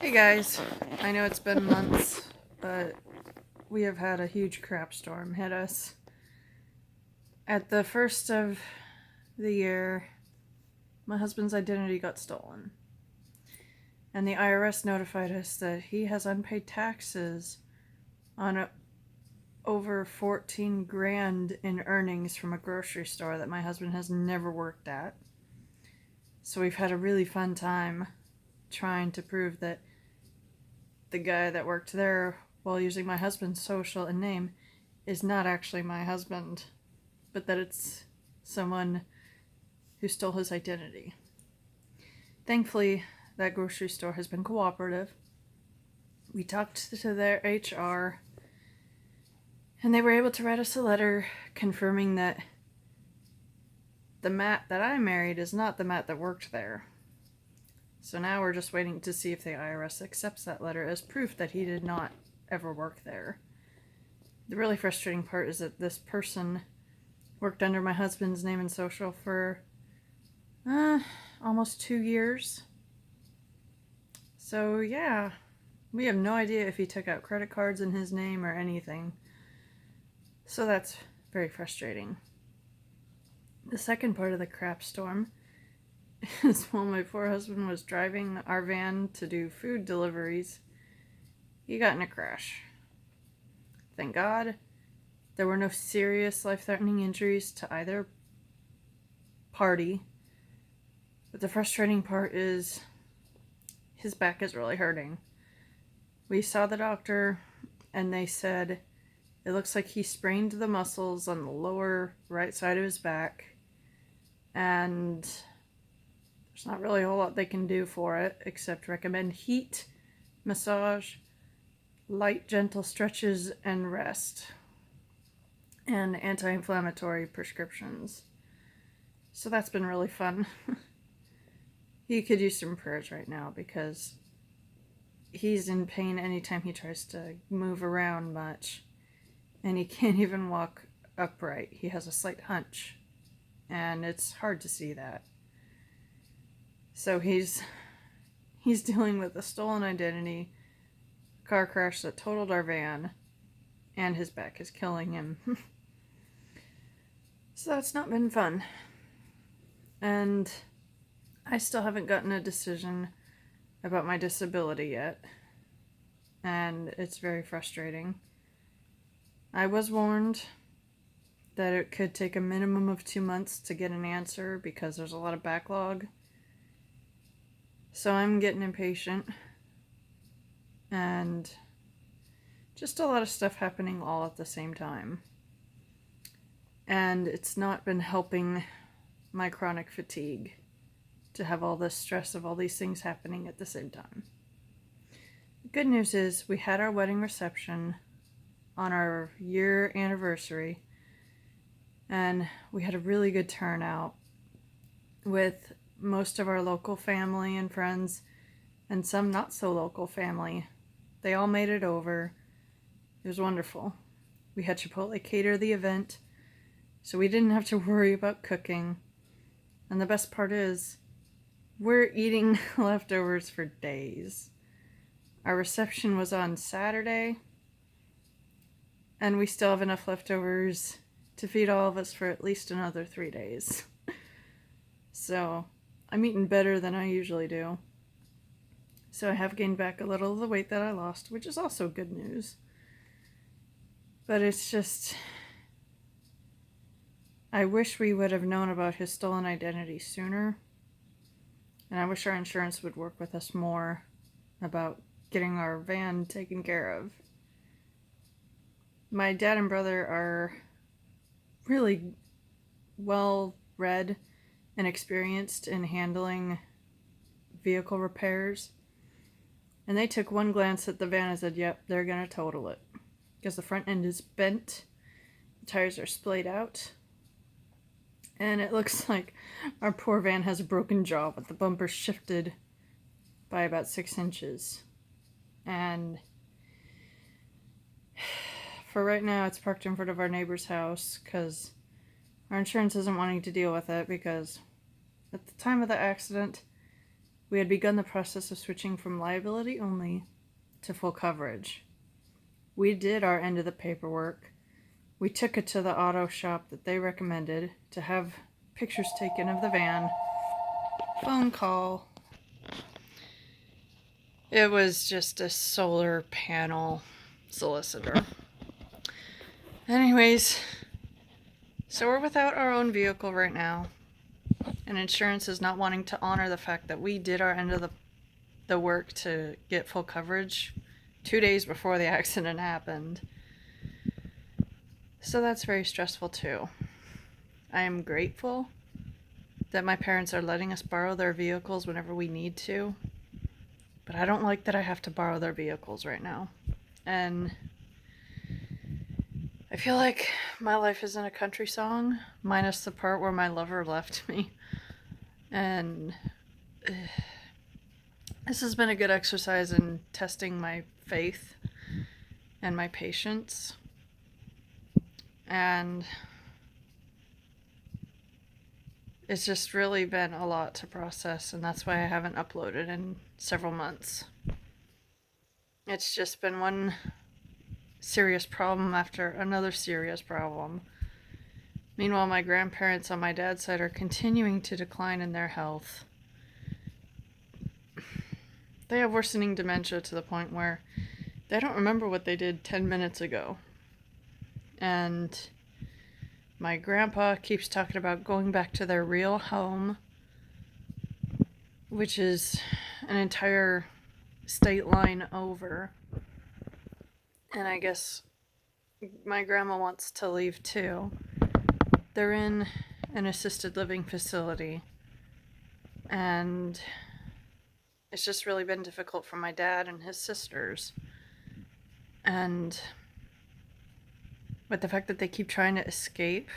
Hey guys, I know it's been months, but we have had a huge crap storm hit us. At the first of the year, my husband's identity got stolen, and the IRS notified us that he has unpaid taxes on over 14 grand in earnings from a grocery store that my husband has never worked at. So we've had a really fun time trying to prove that the guy that worked there while using my husband's social and name is not actually my husband, but that it's someone who stole his identity. Thankfully, that grocery store has been cooperative. We talked to their HR, and they were able to write us a letter confirming that the Matt that I married is not the Matt that worked there. So now we're just waiting to see if the IRS accepts that letter as proof that he did not ever work there. The really frustrating part is that this person worked under my husband's name and social for almost 2 years. So yeah, we have no idea if he took out credit cards in his name or anything. So that's very frustrating. The second part of the crap storm is while my poor husband was driving our van to do food deliveries, he got in a crash. Thank God there were no serious life-threatening injuries to either party. But the frustrating part is his back is really hurting. We saw the doctor and they said it looks like he sprained the muscles on the lower right side of his back, and there's not really a whole lot they can do for it except recommend heat, massage, light gentle stretches, and rest, and anti-inflammatory prescriptions. So that's been really fun. He could use some prayers right now because he's in pain anytime he tries to move around much, and he can't even walk upright. He has a slight hunch, and it's hard to see that. So he's dealing with a stolen identity, a car crash that totaled our van, and his back is killing him. So that's not been fun. And I still haven't gotten a decision about my disability yet, and it's very frustrating. I was warned that it could take a minimum of 2 months to get an answer because there's a lot of backlog. So I'm getting impatient, and just a lot of stuff happening all at the same time. And it's not been helping my chronic fatigue to have all this stress of all these things happening at the same time. The good news is we had our wedding reception on our year anniversary, and we had a really good turnout with most of our local family and friends and some not so local family. They all made it over. It was wonderful. We had Chipotle cater the event, so we didn't have to worry about cooking. And the best part is, we're eating leftovers for days. Our reception was on Saturday, and we still have enough leftovers to feed all of us for at least another 3 days. So I'm eating better than I usually do. So I have gained back a little of the weight that I lost, which is also good news. But it's just, I wish we would have known about his stolen identity sooner. And I wish our insurance would work with us more about getting our van taken care of. My dad and brother are really well read and experienced in handling vehicle repairs. And they took one glance at the van and said, yep, they're going to total it. Because the front end is bent, the tires are splayed out, and it looks like our poor van has a broken jaw with the bumper shifted by about 6 inches. And for right now, it's parked in front of our neighbor's house because our insurance isn't wanting to deal with it, because at the time of the accident, We had begun the process of switching from liability only to full coverage. We did our end of the paperwork. We took it to the auto shop that they recommended to have pictures taken of the van. Phone call. It was just a solar panel solicitor. Anyways, so we're without our own vehicle right now. And insurance is not wanting to honor the fact that we did our end of the work to get full coverage 2 days before the accident happened. So that's very stressful too. I am grateful that my parents are letting us borrow their vehicles whenever we need to. But I don't like that I have to borrow their vehicles right now. And I feel like my life isn't a country song, minus the part where my lover left me. And this has been a good exercise in testing my faith and my patience. And it's just really been a lot to process, and that's why I haven't uploaded in several months. It's just been one serious problem after another serious problem. Meanwhile, my grandparents on my dad's side are continuing to decline in their health. They have worsening dementia to the point where they don't remember what they did 10 minutes ago. And my grandpa keeps talking about going back to their real home, which is an entire state line over. And I guess my grandma wants to leave too. They're in an assisted living facility. And it's just really been difficult for my dad and his sisters. And with the fact that they keep trying to escape,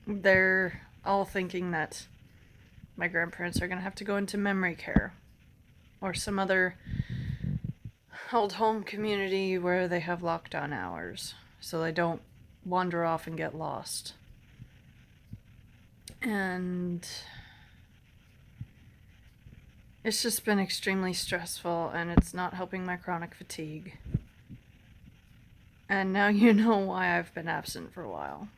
they're all thinking that my grandparents are going to have to go into memory care or some other old home community where they have lockdown hours so they don't wander off and get lost. And it's just been extremely stressful, and it's not helping my chronic fatigue. And now you know why I've been absent for a while.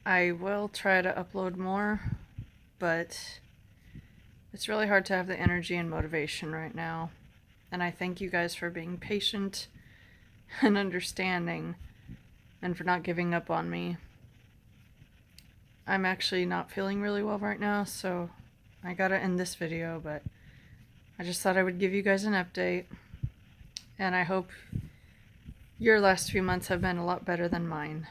I will try to upload more, but it's really hard to have the energy and motivation right now. And I thank you guys for being patient and understanding and for not giving up on me. I'm actually not feeling really well right now, so I gotta end this video, but I just thought I would give you guys an update. And I hope your last few months have been a lot better than mine.